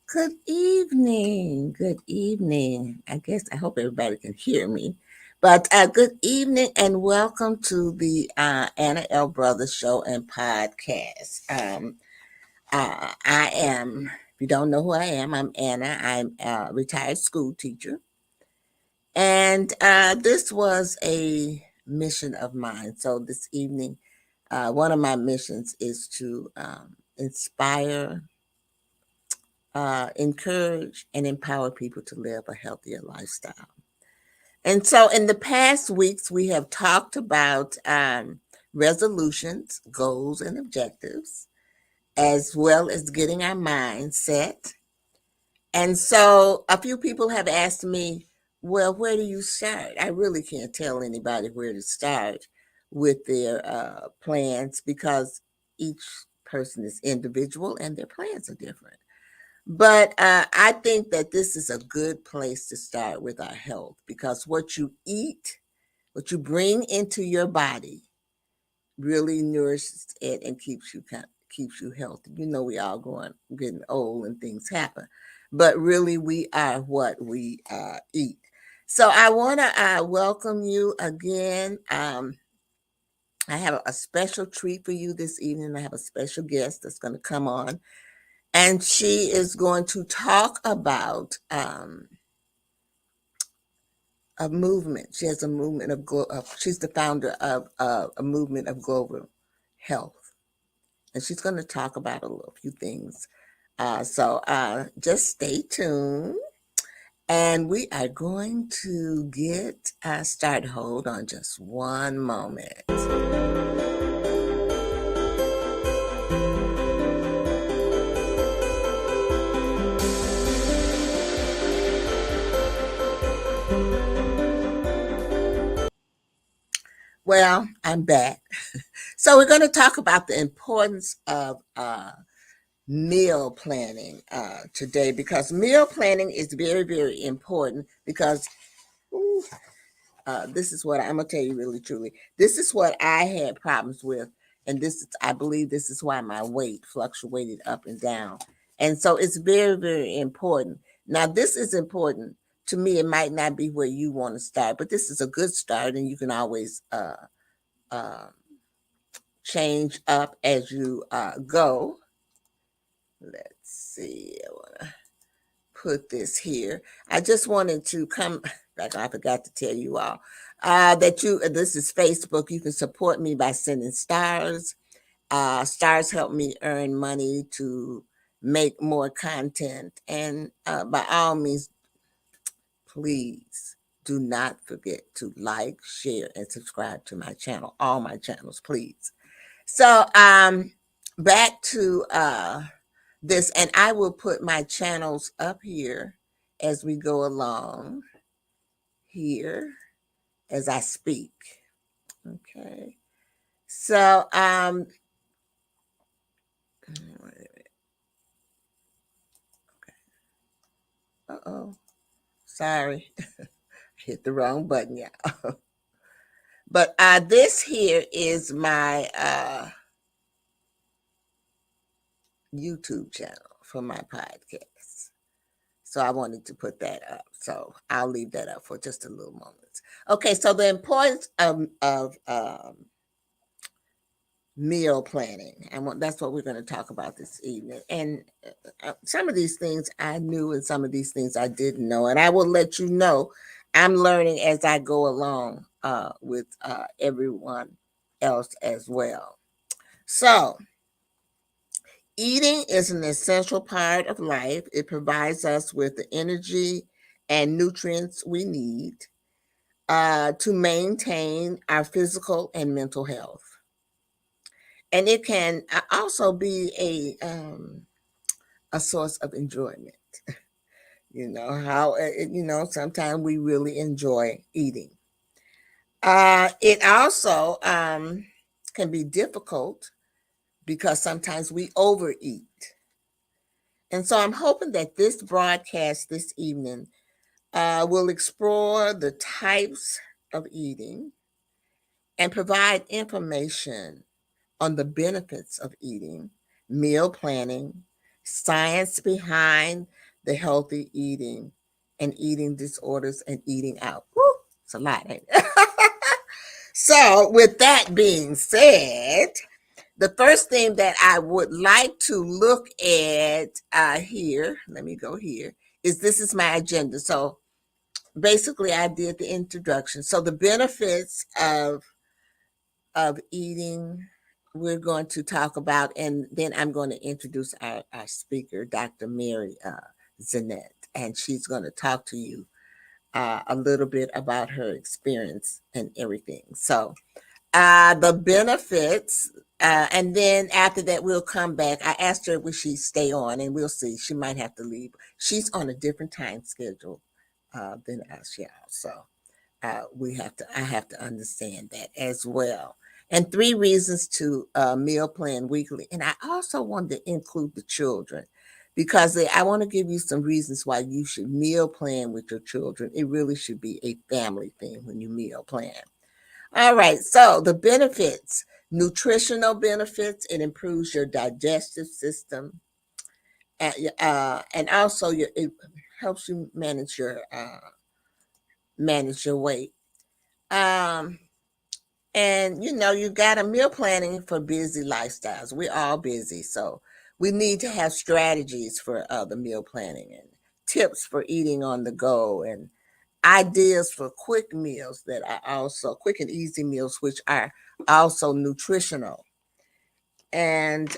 Good evening. Good evening. I hope everybody can hear me. But good evening and welcome to the Anna L. Brothers Show and Podcast. If you don't know who I am, I'm Anna. I'm a retired school teacher. And this was a mission of mine. So this evening, one of my missions is to inspire, encourage, and empower people to live a healthier lifestyle. And so, in the past weeks, we have talked about resolutions, goals, and objectives, as well as getting our mind set. And so, a few people have asked me, well, where do you start? I really can't tell anybody where to start with their plans because each person is individual and their plans are different. But I think that this is a good place to start with our health because what you eat, what you bring into your body, really nourishes it and keeps you healthy. You know, we all getting old and things happen, but really we are what we eat. So I want to welcome you again. I have a special treat for you this evening. I have a special guest that's going to come on and she is going to talk about a movement. She has a movement she's the founder of a movement of global health, and she's going to talk about few things. So just stay tuned, and we are going to get started. Hold on, just one moment. Well, I'm back. So we're going to talk about the importance of meal planning today because meal planning is very, very important because ooh, this is what I'm going to tell you really truly. This is what I had problems with. And I believe this is why my weight fluctuated up and down. And so it's very, very important. Now, this is important to me. It might not be where you want to start, but this is a good start and you can always uh, change up as you go. Let's see. I want to put this here. I just wanted to come back. I forgot to tell you all that this is Facebook. You can support me by sending stars. Stars help me earn money to make more content. And by all means, please do not forget to like, share, and subscribe to my channel. All my channels, please. So back to this, and I will put my channels up here as we go along here as I speak. Okay. So uh-oh. Sorry. Hit the wrong button, yeah. But this here is my YouTube channel for my podcast. So I wanted to put that up. So I'll leave that up for just a little moment. Okay, so the importance of meal planning, and that's what we're going to talk about this evening. And some of these things I knew, and some of these things I didn't know. And I will let you know. I'm learning as I go along with everyone else as well. So eating is an essential part of life. It provides us with the energy and nutrients we need to maintain our physical and mental health. And it can also be a source of enjoyment. You know how sometimes we really enjoy eating. It also can be difficult because sometimes we overeat. And so I'm hoping that this broadcast this evening will explore the types of eating and provide information on the benefits of eating, meal planning, science behind the healthy eating, and eating disorders and eating out. Woo, it's a lot, ain't it? So, with that being said, the first thing that I would like to look at here, let me go here, is this is my agenda. So, basically, I did the introduction. So, the benefits of eating we're going to talk about, and then I'm going to introduce our speaker, Dr. Mary Zennet, and she's going to talk to you a little bit about her experience and everything. So, the benefits, and then after that, we'll come back. I asked her would she stay on, and we'll see. She might have to leave. She's on a different time schedule than us, y'all. So I have to understand that as well. And 3 reasons to meal plan weekly. And I also wanted to include the children because I want to give you some reasons why you should meal plan with your children. It really should be a family thing when you meal plan. All right, so the benefits, nutritional benefits, it improves your digestive system, and also it helps you manage your weight. Um, and you got a meal planning for busy lifestyles. We're all busy, so we need to have strategies for the meal planning and tips for eating on the go and ideas for quick meals that are also quick and easy meals, which are also nutritional. And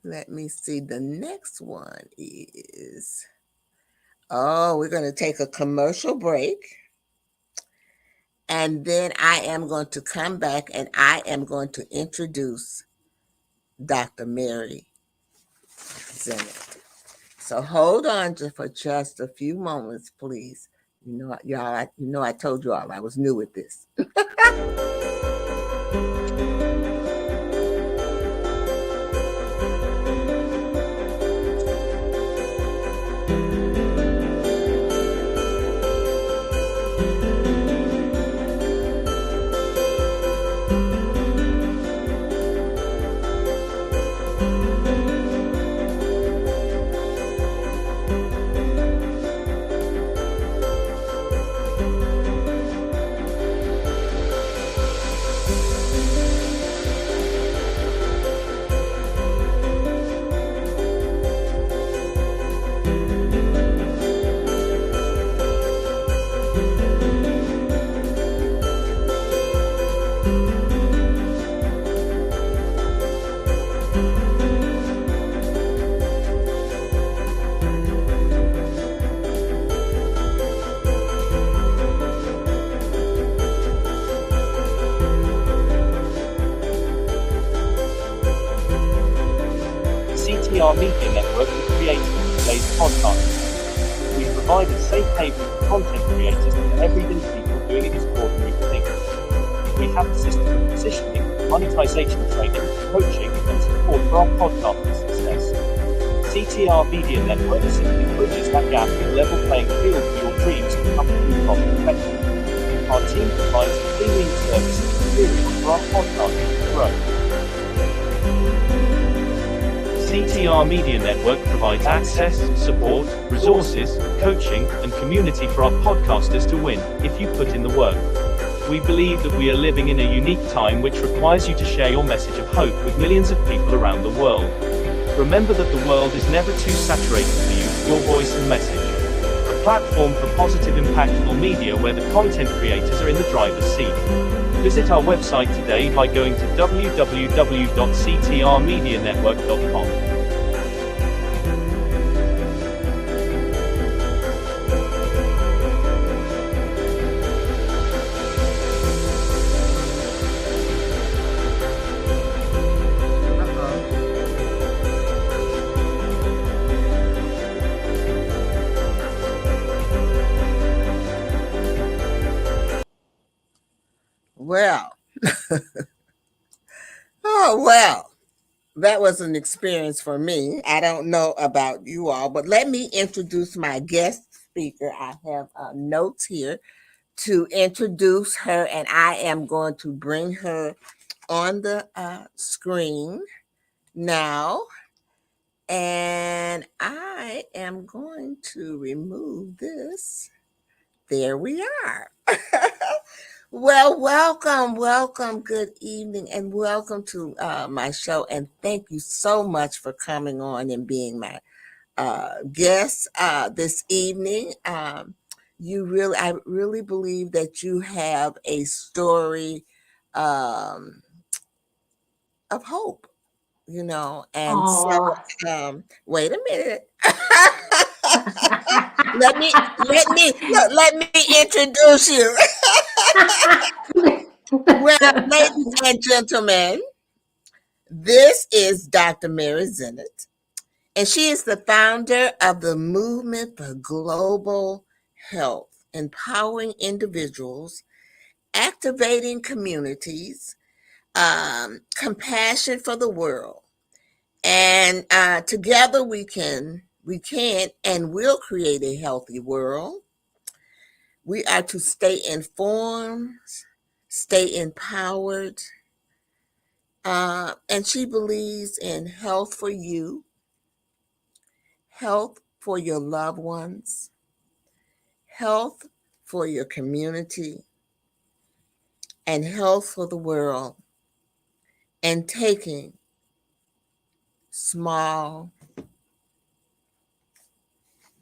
let me see. The next one is we're going to take a commercial break. And then I am going to come back and I am going to introduce Dr. Mary Zennet. So hold on for just a few moments, please. Y'all, I told you all I was new with this. CTR Media Network is created today's podcast. We provide a safe haven for content creators and everyday people doing extraordinary things. We have a system of positioning, monetization training, coaching, and support for our podcast success. CTR Media Network simply bridges that gap and level playing field for your dreams to come through cost effectively. Our team provides a premium service and experience for our podcasters to grow. CTR Media Network provides access, support, resources, coaching, and community for our podcasters to win, if you put in the work. We believe that we are living in a unique time which requires you to share your message of hope with millions of people around the world. Remember that the world is never too saturated to use your voice and message. A platform for positive, impactful media where the content creators are in the driver's seat. Visit our website today by going to www.ctrmedianetwork.com. Well, oh, well, that was an experience for me. I don't know about you all, but let me introduce my guest speaker. I have notes here to introduce her, and I am going to bring her on the screen now. And I am going to remove this. There we are. Well, welcome, welcome. Good evening, and welcome to my show. And thank you so much for coming on and being my guest this evening. I really believe that you have a story um, of hope, and so Oh, wait a minute. Let me introduce you. Well, ladies and gentlemen, this is Dr. Mary Zennet, and she is the founder of the Movement for Global Health, empowering individuals, activating communities, compassion for the world, and together we can and will create a healthy world. We are to stay informed, stay empowered, and she believes in health for you, health for your loved ones, health for your community, and health for the world, and taking small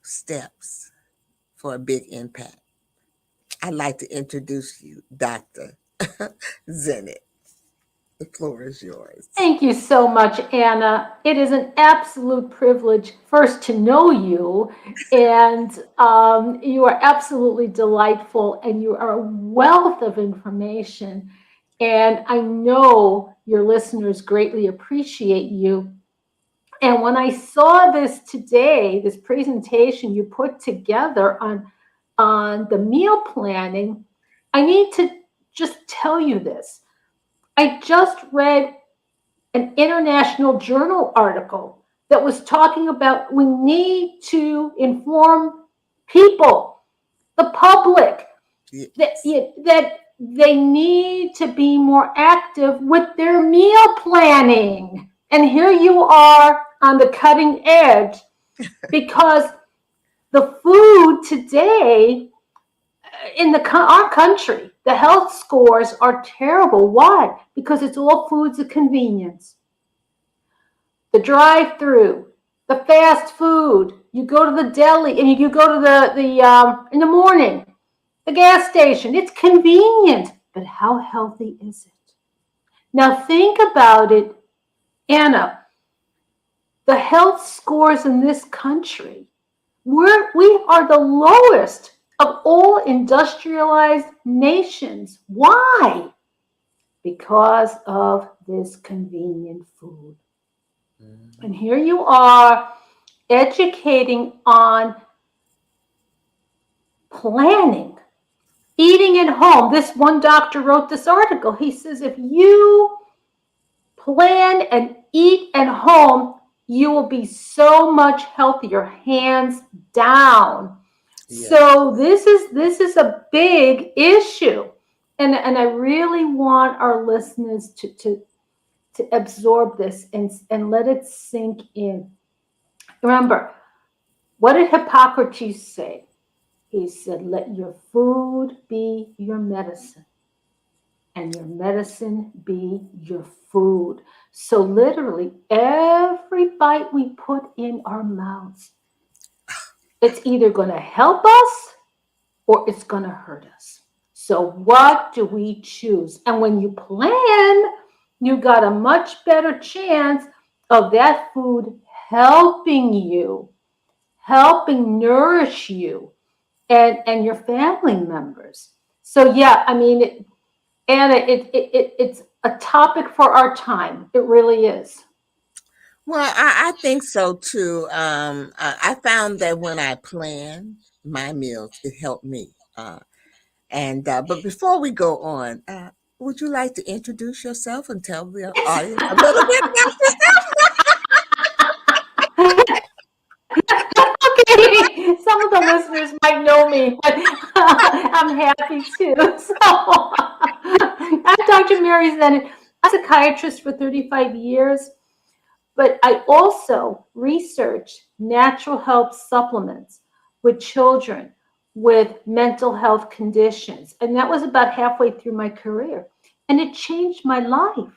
steps for a big impact. I'd like to introduce you, Dr. Zennet. The floor is yours. thank you so much, Anna. It is an absolute privilege first to know you, and you are absolutely delightful, and you are a wealth of information. And I know your listeners greatly appreciate you. And when I saw this today, this presentation you put together on the meal planning, I need to just tell you this. I just read an international journal article that was talking about we need to inform people, the public, that, Yes. that they need to be more active with their meal planning. And here you are on the cutting edge because the food today in our country, the health scores are terrible. Why? Because it's all foods of convenience. The drive-through, the fast food. You go to the deli and you go to the in the morning, the gas station. It's convenient, but how healthy is it? Now think about it, Anna. The health scores in this country, we are the lowest of all industrialized nations. Why? Because of this convenient food. And here you are educating on planning, eating at home. This one doctor wrote this article. He says, if you plan and eat at home, you will be so much healthier, hands down. Yes. So this is a big issue. And I really want our listeners to absorb this and let it sink in. Remember, what did Hippocrates say? He said, let your food be your medicine and your medicine be your food. So literally every bite we put in our mouths, it's either going to help us or it's going to hurt us. So what do we choose? And when you plan, you got a much better chance of that food helping you, helping nourish you and your family members. So yeah, I mean, Anna, it's a topic for our time. It really is. Well, I think so too. I found that when I plan my meals, it helped me. And but before we go on, would you like to introduce yourself and tell the audience a little bit about Okay, some of them listeners might know me, but I'm happy to. So, I'm Dr. Mary Zennet. I'm a psychiatrist for 35 years, but I also research natural health supplements with children with mental health conditions. And that was about halfway through my career. And it changed my life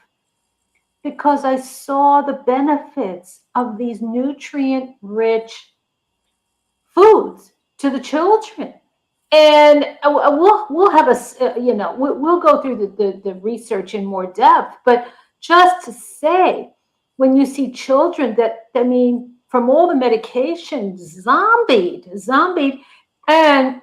because I saw the benefits of these nutrient rich foods to the children. And we'll have we'll go through the research in more depth, but just to say, when you see children that, I mean, from all the medications, zombied, and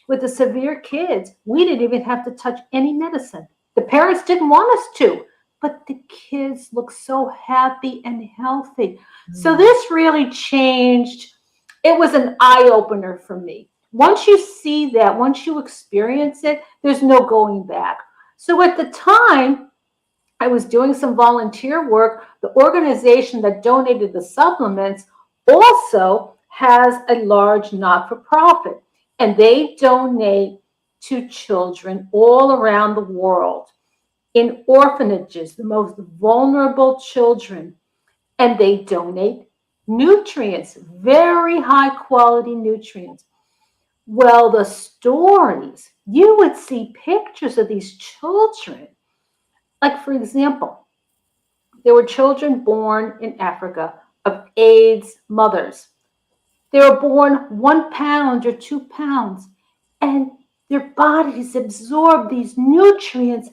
with the severe kids, we didn't even have to touch any medicine. The parents didn't want us to, but the kids look so happy and healthy. So Mm. this really changed. It was an eye opener for me. Once you see that, once you experience it, there's no going back. So at the time, I was doing some volunteer work. The organization that donated the supplements also has a large not for profit, and they donate to children all around the world in orphanages, the most vulnerable children, and they donate nutrients, very high quality nutrients. Well, the stories, you would see pictures of these children. Like, for example, there were children born in Africa of AIDS mothers. They were born 1 pound or 2 pounds, and their bodies absorbed these nutrients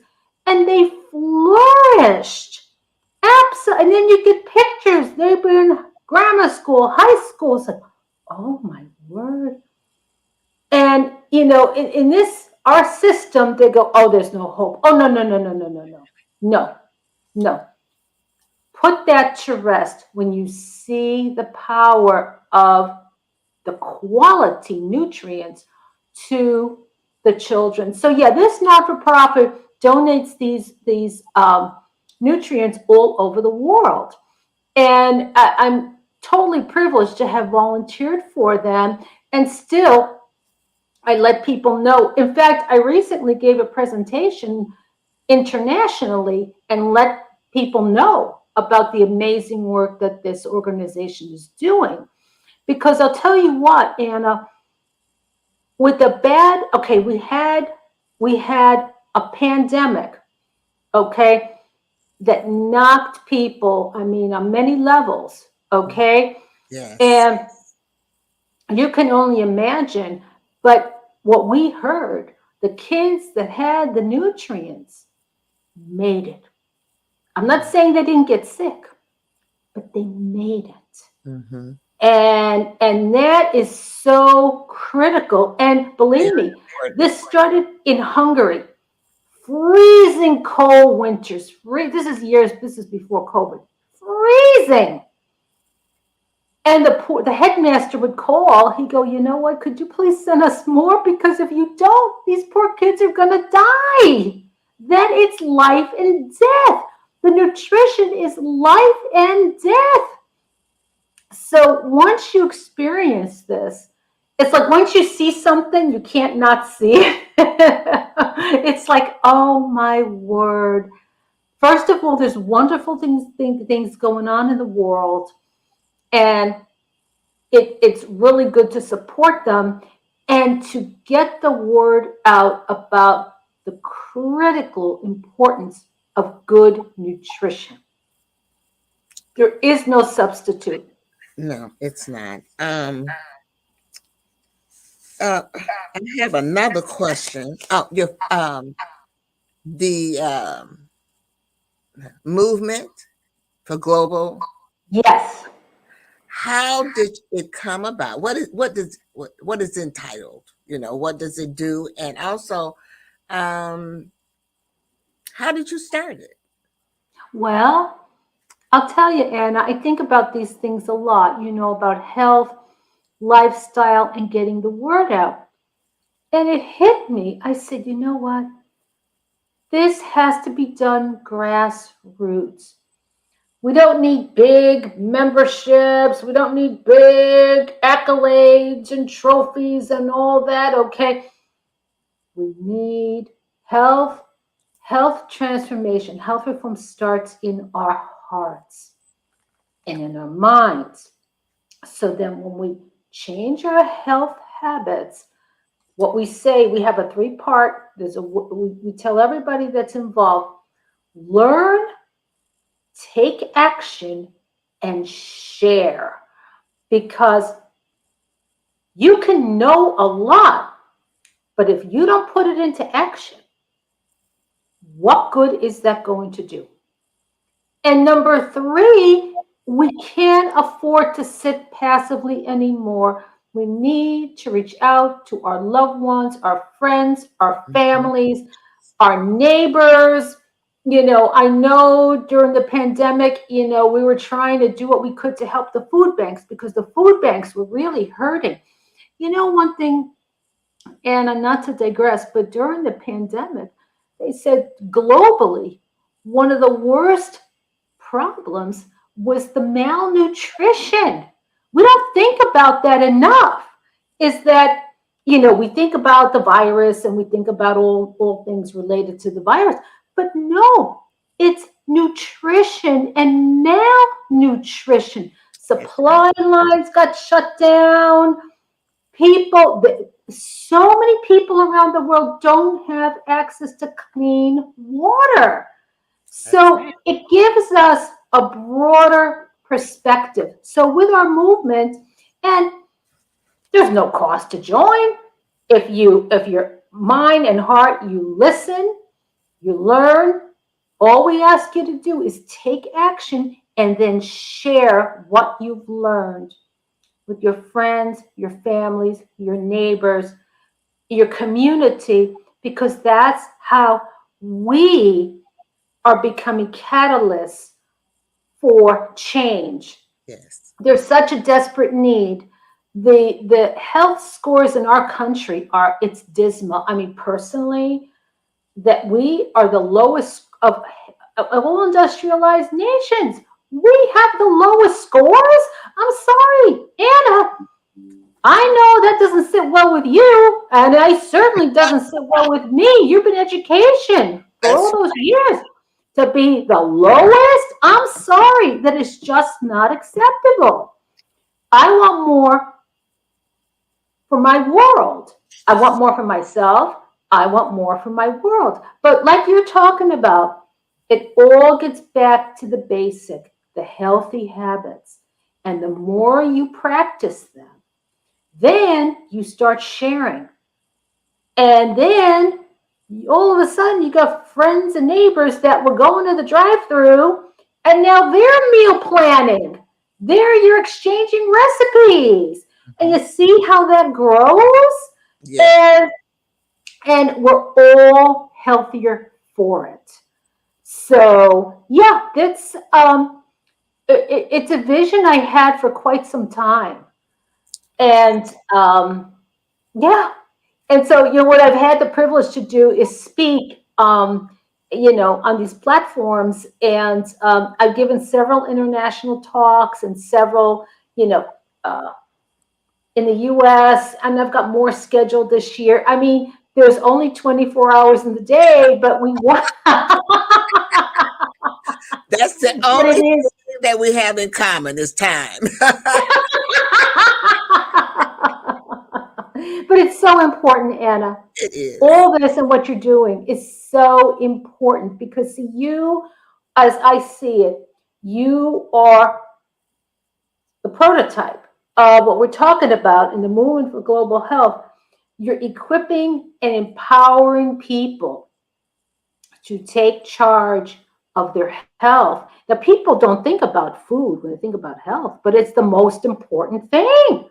and they flourished. Absolutely. And then you get pictures. They were in grammar school, high school. It's like, oh my word. And, in this, our system, they go, oh, there's no hope. Oh, no, no, no, no, no, no, no. No, no. Put that to rest when you see the power of the quality nutrients to the children. So yeah, this not-for-profit donates these nutrients all over the world, and I'm totally privileged to have volunteered for them, and still I let people know. In fact, I recently gave a presentation internationally and let people know about the amazing work that this organization is doing. Because I'll tell you what, Anna, with the bad, okay, we had a pandemic, okay, that knocked people, I mean, on many levels, okay? Yes. And you can only imagine, but what we heard, the kids that had the nutrients made it. I'm not saying they didn't get sick, but they made it. Mm-hmm. And that is so critical. And believe Very me, important. this started in Hungary. Freezing cold winters. This is before COVID. Freezing. And the headmaster would call. He'd go, you know what? Could you please send us more? Because if you don't, these poor kids are going to die. Then it's life and death. The nutrition is life and death. So once you experience this, it's like once you see something, you can't not see it. It's like, oh my word. First of all, there's wonderful things going on in the world, and it's really good to support them and to get the word out about the critical importance of good nutrition. There is no substitute. No, it's not. I have another question. Oh, the movement for global. Yes. How did it come about? What is entitled? What does it do? And also, um, how did you start it? Well, I'll tell you, Anna, I think about these things a lot, about health, lifestyle, and getting the word out. And it hit me. I said, you know what? This has to be done grassroots. We don't need big memberships. We don't need big accolades and trophies and all that, okay? We need health. Health transformation, health reform starts in our hearts and in our minds. So then when we change our health habits, what we say, we have a three-part, we tell everybody that's involved, learn, take action, and share. Because you can know a lot, but if you don't put it into action, what good is that going to do? And number three, we can't afford to sit passively anymore. We need to reach out to our loved ones, our friends, our Mhm. families, our neighbors. I know during the pandemic, we were trying to do what we could to help the food banks because the food banks were really hurting. One thing, and not to digress, but during the pandemic, they said globally, one of the worst problems was the malnutrition. We don't think about that enough. Is that, we think about the virus and we think about all things related to the virus, but no, it's nutrition and malnutrition. That's right. Supply lines got shut down. People, so many people around the world don't have access to clean water. That's So right. it gives us a broader perspective. So with our movement, and there's no cost to join. If your mind and heart, you listen, you learn, all we ask you to do is take action and then share what you've learned with your friends, your families, your neighbors, your community, because that's how we are becoming catalysts for change. Yes. There's such a desperate need. The health scores in our country are, it's dismal. I mean, personally, that we are the lowest of all industrialized nations. We have the lowest scores. I'm sorry, Anna. I know that doesn't sit well with you, and it certainly doesn't sit well with me. You've been education for all That's those years. To be the lowest, I'm sorry, that is just not acceptable. I want more for my world. I want more for myself. I want more for my world. But like you're talking about, it all gets back to the basic, the healthy habits. And the more you practice them, then you start sharing. And then all of a sudden you got friends and neighbors that were going to the drive-through and now they're meal planning. You're exchanging recipes. And mhm. you see how that grows? Yes. And and we're all healthier for it. So yeah, it's a vision I had for quite some time. Yes. And yeah, and so what I've had the privilege to do is speak on these platforms, and I've given several international talks and several you know uh, in the US, and I've got more scheduled this year. I mean, there's only 24 hours in the day, but we want That's the but it only is. thing that we have in common is time. But it's so important, Anna. It is. All this and what you're doing is so important because, see, you, as I see it, you are the prototype of what we're talking about in the movement for global health. You're equipping and empowering people to take charge of their health. Now, people don't think about food when they think about health, but it's the most important thing.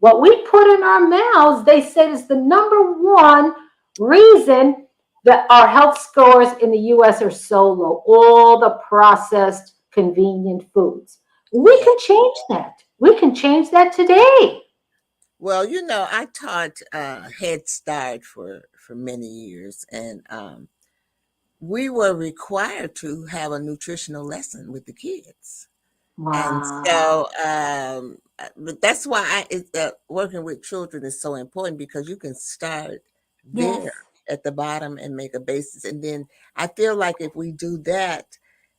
What we put in our mouths, they said, is the number one reason that our health scores in the US are so low. All the processed, convenient foods. We Yeah. can change that. We can change that today. Well, I taught Head Start for many years, and we were required to have a nutritional lesson with the kids. And Wow. so, but that's why working with children is so important, because you can start there Yes. at the bottom and make a basis. And then I feel like if we do that,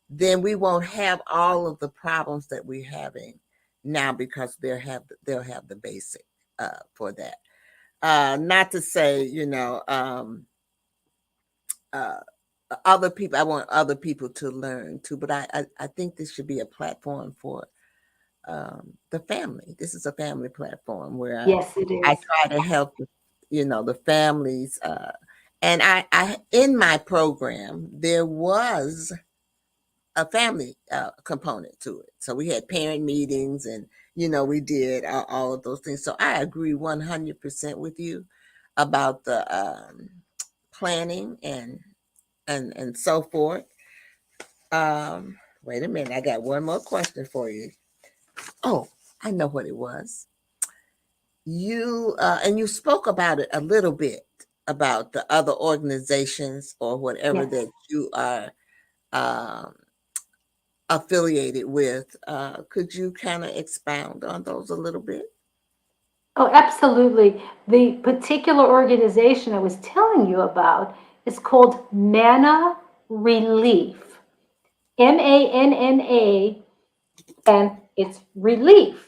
then we won't have all of the problems that we're having now, because they'll have the basic for that. Not to say, uh, other people. I want other people to learn too, but I think this should be a platform for the family. This is a family platform where Yes, it I is. try to help, the families. And I in my program there was a family component to it. So we had parent meetings, and we did all of those things. So I agree 100% with you about the planning and so forth. Wait a minute, I got one more question for you. Oh, I know what it was. You and you spoke about it a little bit, about the other organizations or whatever Yes. that you are um, affiliated with. Could you kind of expound on those a little bit? Oh, absolutely. The particular organization I was telling you about is called Manna Relief. MANNA, and it's relief.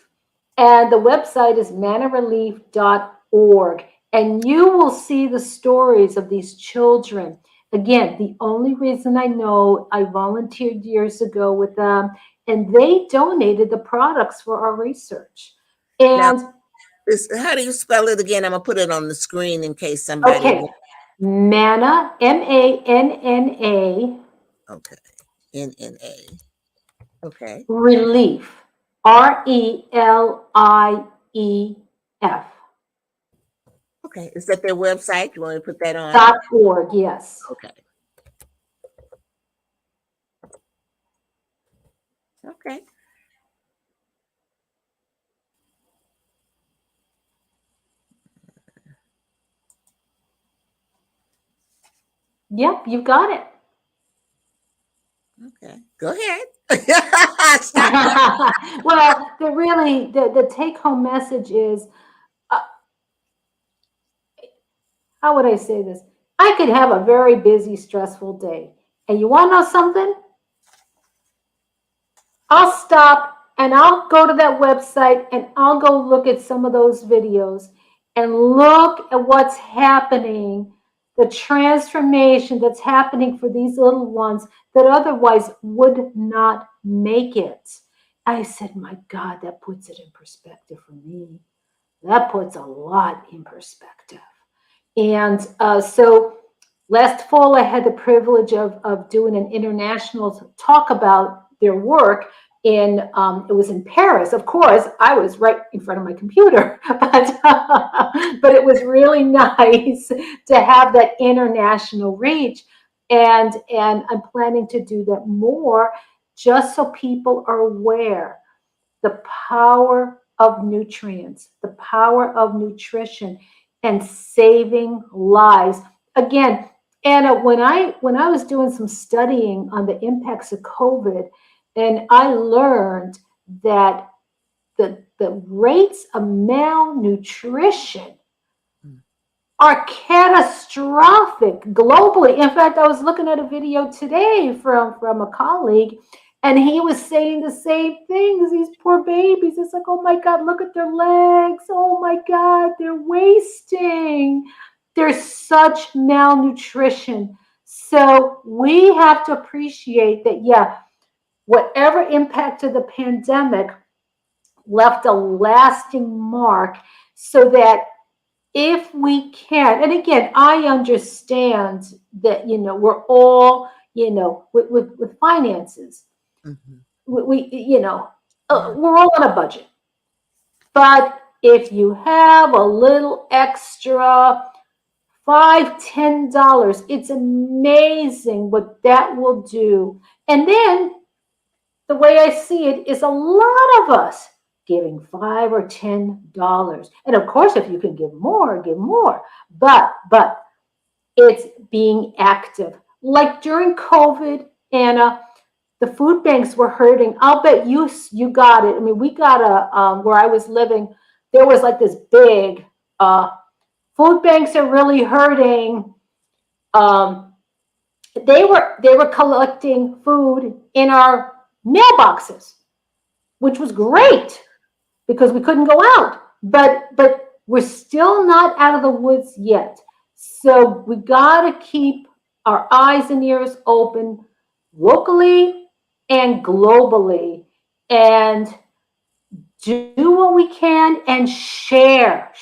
And the website is manarelief.org. And you will see the stories of these children. Again, the only reason I know, I volunteered years ago with them, and they donated the products for our research. Now, And how do you spell it again? I'm gonna put it on the screen in case somebody okay, wants. Manna, MANNA, Okay, NNA. Okay, relief, RELIEF. okay. Is that their website? You want to put that on? .org, yes. Okay, okay. Yep, you got it. Okay, go ahead. Stop talking. Well, the take home message is, uh, how would I say this? I could have a very busy, stressful day. And you want to know something? I'll stop and I'll go to that website and I'll go look at some of those videos and look at what's happening, the transformation that's happening for these little ones that otherwise would not make it. I said, my God, that puts it in perspective for me. That puts a lot in perspective. And so last fall, I had the privilege of doing an international talk about their work. It was in Paris. Of course, I was right in front of my computer, but it was really nice to have that international reach. And I'm planning to do that more, just so people are aware the power of nutrients, the power of nutrition, and saving lives. Again, Anna, when I was doing some studying on the impacts of COVID, and I learned that the rates of malnutrition are catastrophic globally. In fact, I was looking at a video today from a colleague, and he was saying the same things. These poor babies. It's like, oh my God, look at their legs. Oh my God, they're wasting. There's such malnutrition. So we have to appreciate that, yeah, whatever impact of the pandemic left a lasting mark, so that if we can, and again, I understand that, we're all, with finances, Mhm. we're all on a budget. But if you have a little extra, $5, $10, it's amazing what that will do. And then the way I see it is a lot of us giving $5 or $10. And of course, if you can give more, give more. But it's being active. like during COVID, Anna, the food banks were hurting. I'll bet you got it. I mean, we got a where I was living, there was like this big food banks are really hurting. Um, they were collecting food in our mailboxes, which was great because we couldn't go out. But we're still not out of the woods yet. So we got to keep our eyes and ears open locally and globally and do what we can and share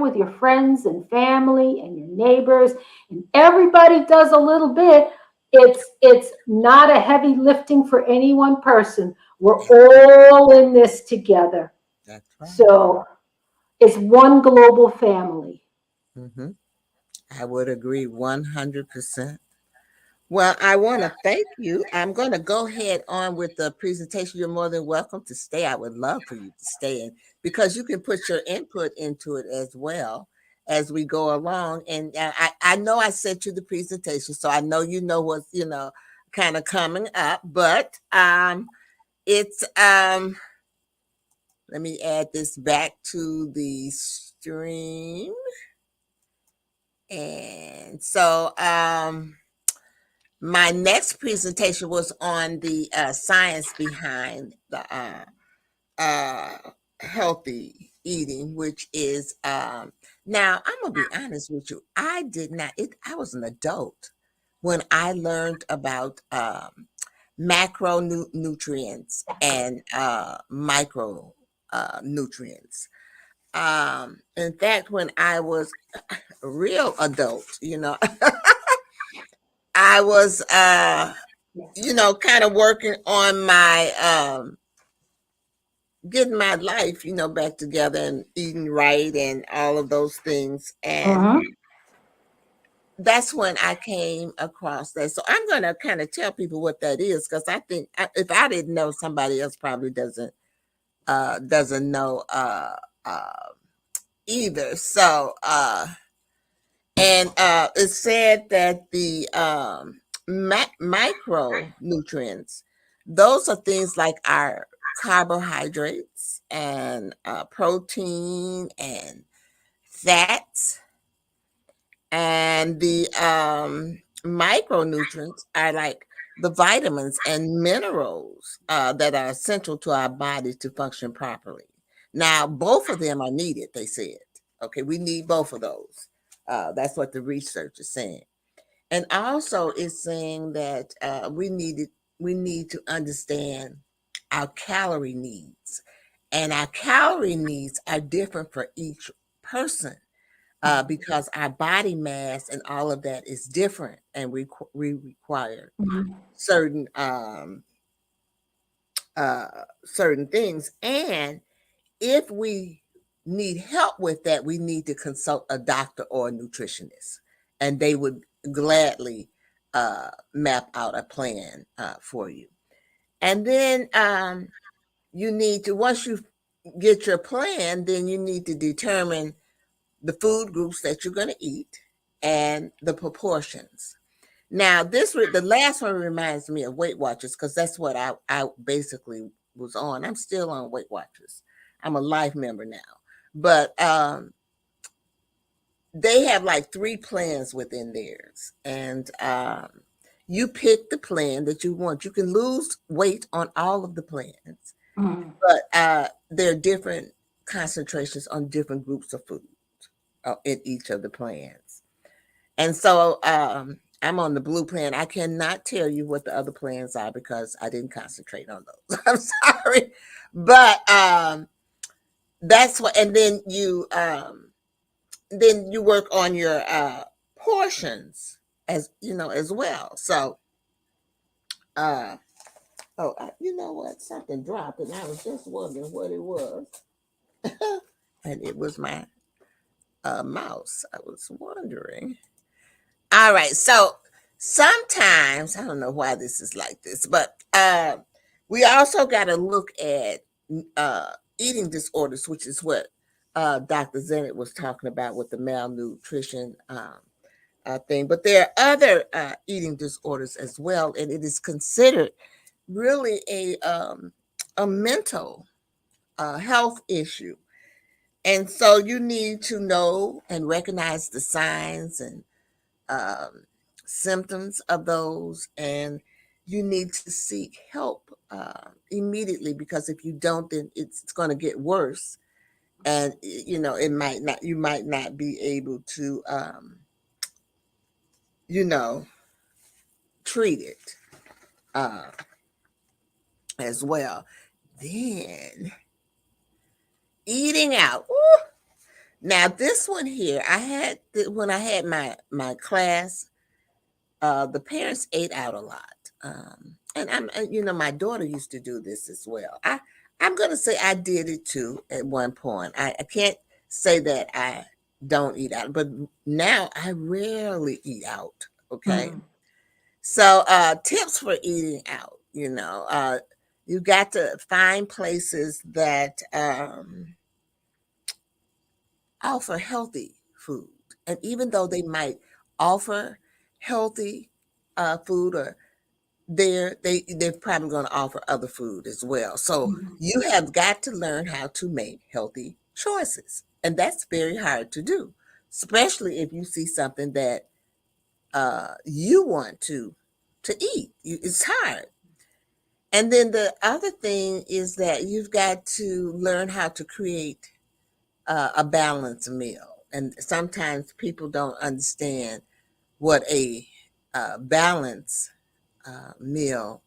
with your friends and family and your neighbors, and everybody does a little bit. It's not a heavy lifting for any one person. We're all in this together. That's right. So it's one global family. Hmm. I would agree 100%. Well, I want to thank you. I'm going to go ahead on with the presentation. You're more than welcome to stay. I would love for you to stay in because you can put your input into it as well as we go along. And I know I sent you the presentation, so I know you know what's, kind of coming up. But it's let me add this back to the stream. And so my next presentation was on the science behind the uh, healthy eating, which is now I'm gonna be honest with you. I did not. I was an adult when I learned about macronutrients and micro nutrients. In fact, when I was a real adult, I was kind of working on my getting my life, back together and eating right and all of those things. And Mm-hmm. that's when I came across that. So I'm going to kind of tell people what that is because I think if I didn't know, somebody else probably doesn't know uh, either. So and it said that the micronutrients, those are things like our carbohydrates and protein and fats. And the micronutrients are like the vitamins and minerals that are essential to our body to function properly. Now, both of them are needed, they said. Okay, we need both of those. That's what the research is saying. And also, it's saying that we need to understand our calorie needs, and our calorie needs are different for each person because our body mass and all of that is different, and we require certain certain things. And if we need help with that, we need to consult a doctor or a nutritionist, and they would gladly map out a plan for you. And then you need to, once you get your plan, then you need to determine the food groups that you're going to eat and the proportions. Now, the last one reminds me of Weight Watchers because that's what I basically was on. I'm still on Weight Watchers. I'm a life member now, but they have like three plans within theirs, and you pick the plan that you want. You can lose weight on all of the plans, Mm-hmm. but there are different concentrations on different groups of food in each of the plans. And so I'm on the blue plan. I cannot tell you what the other plans are because I didn't concentrate on those. I'm sorry. But that's what, and then you work on your portions as as well. So uh you know what? Something dropped and I was just wondering what it was. And it was my mouse. I was wondering. All right. So sometimes I don't know why this is like this, but we also got to look at uh, eating disorders, which is what Dr. Zennet was talking about with the malnutrition thing. But there are other eating disorders as well, and it is considered really a mental health issue. And so you need to know and recognize the signs and um, symptoms of those, and you need to seek help immediately, because if you don't, then it's going to get worse, and it might not. You might not be able to, you know, treat it uh, as well. Then eating out. Ooh. Now this one here, I had when I had my class. The parents ate out a lot, and my daughter used to do this as well. I'm gonna say I did it too at one point. I can't say that I don't eat out, but now I rarely eat out. Okay, Mm. so tips for eating out. You got to find places that offer healthy food, and even though they might offer healthy food, or they're probably going to offer other food as well. So Mm. you have got to learn how to make healthy choices, and that's very hard to do, especially if you see something that you want to eat. It's hard. And then the other thing is that you've got to learn how to create a balanced meal. And sometimes people don't understand what a balanced meal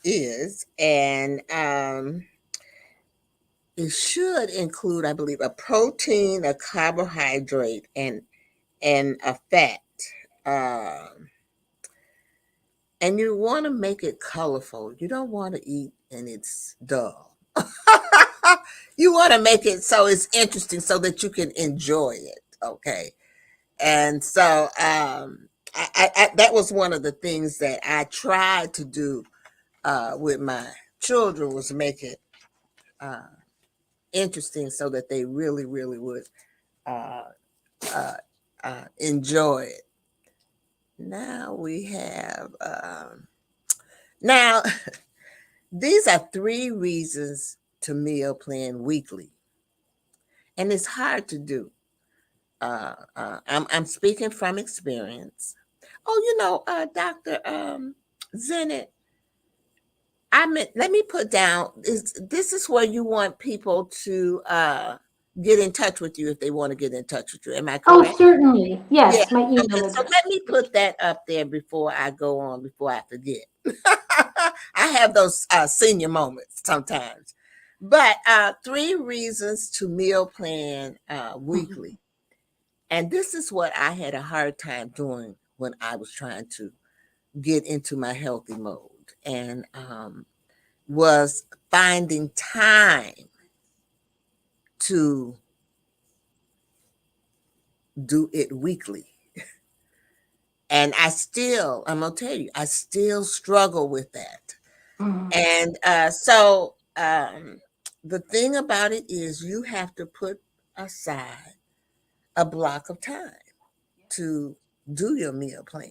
is. And it should include, I believe, a protein, a carbohydrate, and a fat. Um, and you want to make it colorful. You don't want to eat and it's dull. You want to make it so it's interesting so that you can enjoy it. Okay. And so that was one of the things that I tried to do with my children, was make it uh, interesting so that they really, really would uh, uh, enjoy it. Now we have, now these are 3 reasons to meal plan weekly, and it's hard to do. I'm speaking from experience. Oh, Dr. Zennet, let me put down, this is where you want people to get in touch with you if they want to get in touch with you. Am I Oh, correct? certainly. Yeah. Yes, my Okay. email So address. let me put that up there before I go on, before I forget. I have those senior moments sometimes. But 3 reasons to meal plan Mhm. weekly. And this is what I had a hard time doing when I was trying to get into my healthy mode, and was finding time to do it weekly. And I'm going to tell you, I still struggle with that. Mhm. And so the thing about it is you have to put aside a block of time to do your meal plan.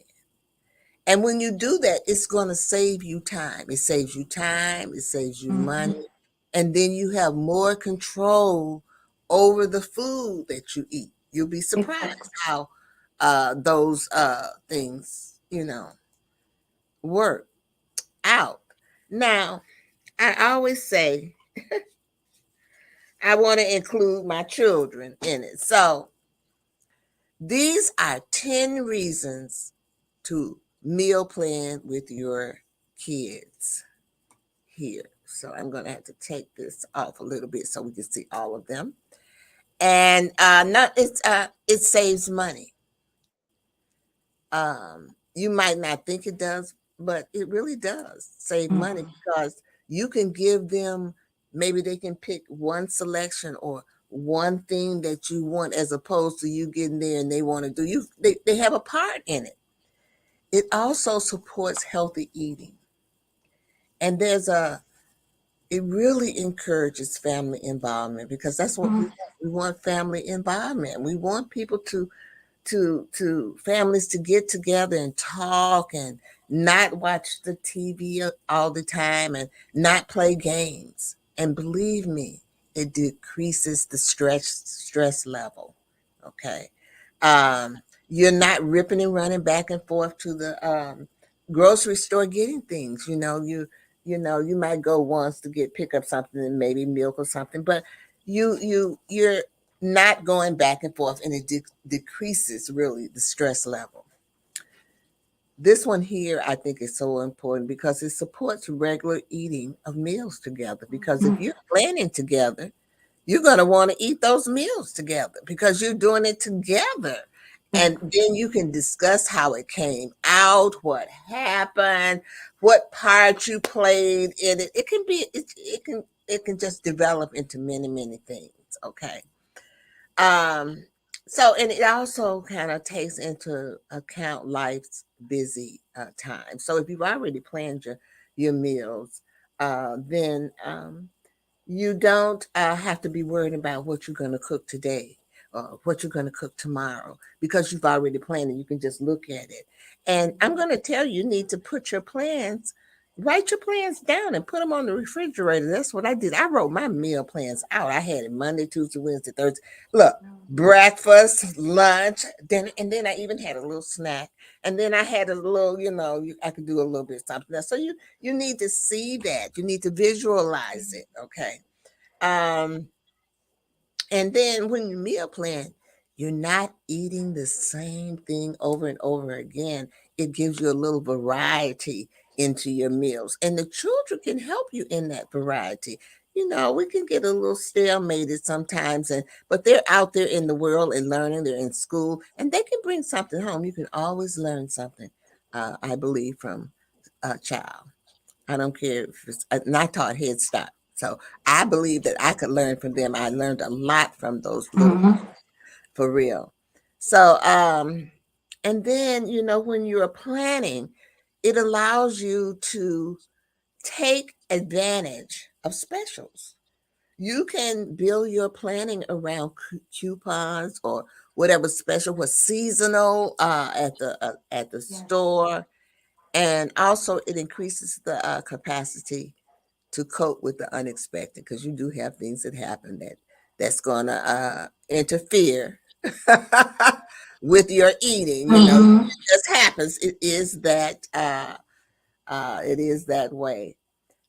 And when you do that, it's going to save you time. It saves you time, it saves you Mhm. money, and then you have more control over the food that you eat. You'll be Exactly. surprised how those things, work out. Now, I always say I want to include my children in it. So these are 10 reasons to meal plan with your kids here. So I'm going to have to take this off a little bit so we can see all of them. And not it saves money. You might not think it does, but it really does save money, Mhm. because you can give them, maybe they can pick one selection or one thing that you want, as opposed to you getting there and they want to do you they have a part in it. It also supports healthy eating. And it really encourages family involvement, because that's what we Mhm. want. We want family involvement. We want people to to families to get together and talk and not watch the TV all the time and not play games. And believe me, it decreases the stress level. Okay. You're not ripping and running back and forth to the grocery store getting things. You might go once to pick up something and maybe milk or something, but you're not going back and forth, and it decreases really the stress level. This one here, I think, is so important because it supports regular eating of meals together. Because if you're planning together, you're going to want to eat those meals together because you're doing it together. And then you can discuss how it came out, what happened, what part you played in it. It can be, it can just develop into many, many things. Okay. Um, so, and it also kind of takes into account life's busy time. So if you've already planned your meals, then you don't have to be worried about what you're going to cook today or what you're going to cook tomorrow because you've already planned it. You can just look at it. And I'm going to tell you, you need to write your plans down and put them on the refrigerator. That's what I did. I wrote my meal plans out. I had it Monday, Tuesday, Wednesday, Thursday. Look, breakfast, lunch, dinner, and then I even had a little snack. And then I had a little, I could do a little bit of something else. So you need to see that. You need to visualize it. Okay. Um, and then when you meal plan, you're not eating the same thing over and over again. It gives you a little variety into your meals. And the children can help you in that variety. We can get a little stalemated sometimes, but they're out there in the world and learning. They're in school and they can bring something home. You can always learn something, I believe, from a child. I don't care if it's, and I taught Head Start. So I believe that I could learn from them. I learned a lot from those little Mhm. ones, for real. So, and then, when you're planning, it allows you to take advantage of specials. You can build your planning around coupons or whatever special was seasonal at the Yes. store, and also it increases the capacity to cope with the unexpected because you do have things that happen that's gonna interfere with your eating. Mhm. It just happens. It is that way.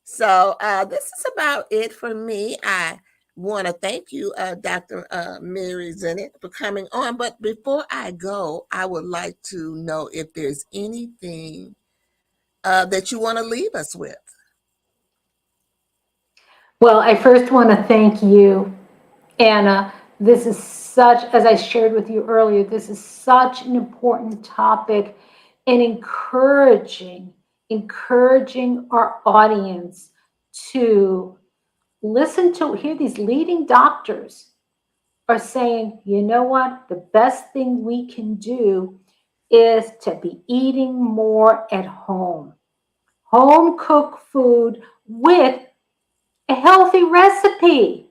So this is about it for me. I want to thank you, Dr. Mary Zennet, for coming on. But before I go, I would like to know if there's anything that you want to leave us with. Well, I first want to thank you, Anna. This is such, as I shared with you earlier, this is such an important topic and encouraging our audience to hear these leading doctors are saying, you know what, the best thing we can do is to be eating more at home cooked food with a healthy recipe.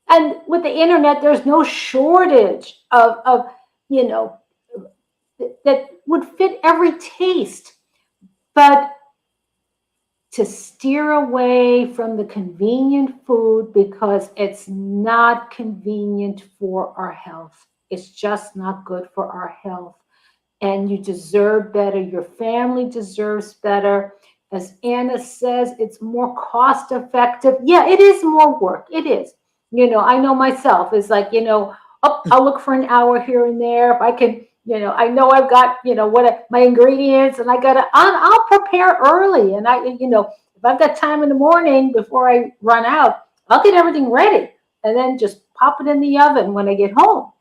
And with the internet, there's no shortage of you know, that would fit every taste. But to steer away from the convenient food because it's not convenient for our health. It's just not good for our health. And you deserve better. Your family deserves better. As Anna says, it's more cost effective. Yeah, it is more work. It is. I know myself. It's like, oh, I'll look for an hour here and there. If I can, I know I've got, my ingredients and I'll prepare early. And if I've got time in the morning before I run out, I'll get everything ready and then just pop it in the oven when I get home.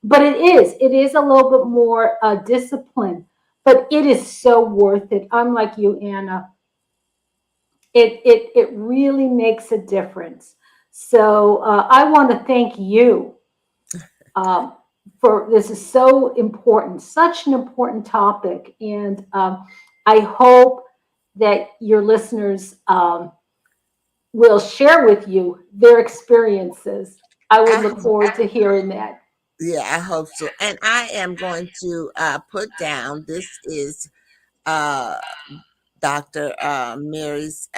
But it is a little bit more discipline, but it is so worth it. Unlike you, Anna, it really makes a difference. So I want to thank you um, for this is so important, such an important topic, and I hope that your listeners will share with you their experiences. I would I look forward to hearing that. Yeah, I hope so. And I am going to put down this is uh, Dr. Mary's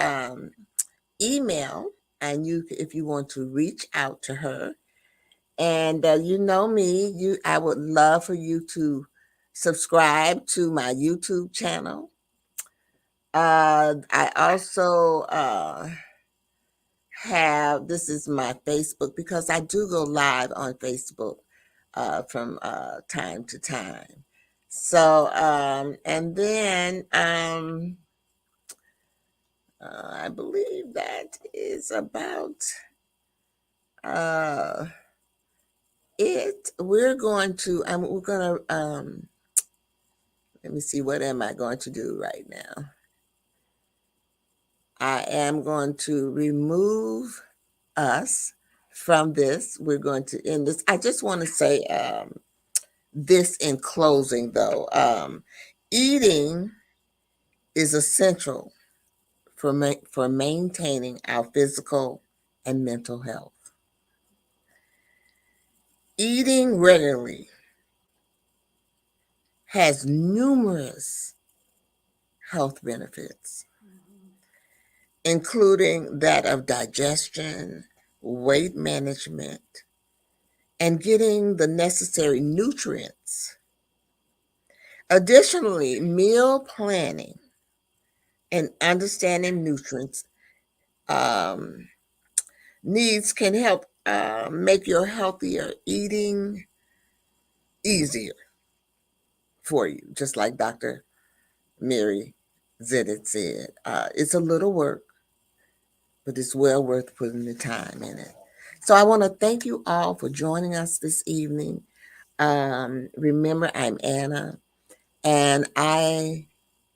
email, and if you want to reach out to her, and you know me, I would love for you to subscribe to my YouTube channel. I also have this is my Facebook because I do go live on Facebook from time to time. So and then I believe that is about uh, it. We're going to let me see, what am I going to do right now? I am going to remove us from this. We're going to end this. I just want to say this in closing, though. Eating is essential for maintaining our physical and mental health. Eating regularly has numerous health benefits, including that of digestion, weight management, and getting the necessary nutrients. Additionally, meal planning and understanding nutrients um, needs can help make your healthier eating easier for you, just like Dr. Mary Zennet said. It's a little work, but it's well worth putting the time in it. So I want to thank you all for joining us this evening. Remember, I'm Anna, and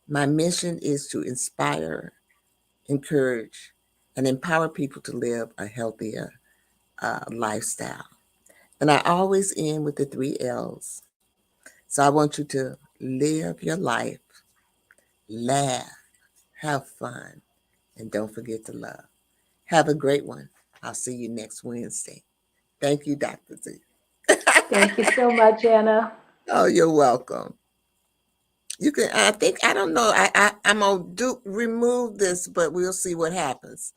my mission is to inspire, encourage, and empower people to live a healthier lifestyle. And I always end with the three L's. So I want you to live your life, laugh, have fun, and don't forget to love. Have a great one. I'll see you next Wednesday. Thank you, Dr. Z. Thank you so much, Anna. Oh, you're welcome. You can, I think, I don't know. I'm going to remove this, but we'll see what happens.